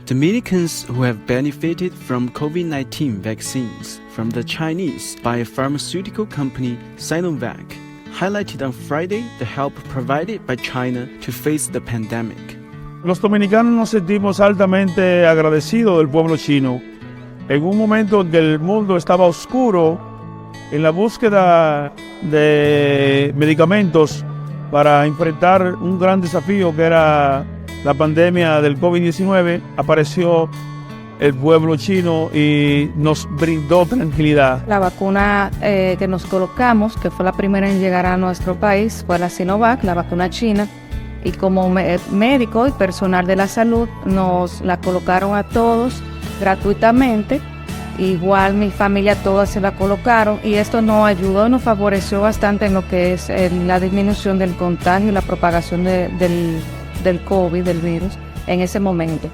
Dominicans who have benefited from COVID-19 vaccines from the Chinese biopharmaceutical company Sinovac highlighted on Friday the help provided by China to face the pandemic. Los dominicanos nos sentimos altamente agradecidos del pueblo chino. En un momento en que el mundo estaba oscuro, en la búsqueda de medicamentos para enfrentar un gran desafío que era la pandemia del COVID-19, apareció el pueblo chino y nos brindó tranquilidad. La vacuna que nos colocamos, que fue la primera en llegar a nuestro país, fue la Sinovac, la vacuna china, y como médico y personal de la salud nos la colocaron a todos gratuitamente. Igual mi familia todas se la colocaron y esto nos ayudó, nos favoreció bastante en lo que es la disminución del contagio y la propagación del COVID, del virus, en ese momento.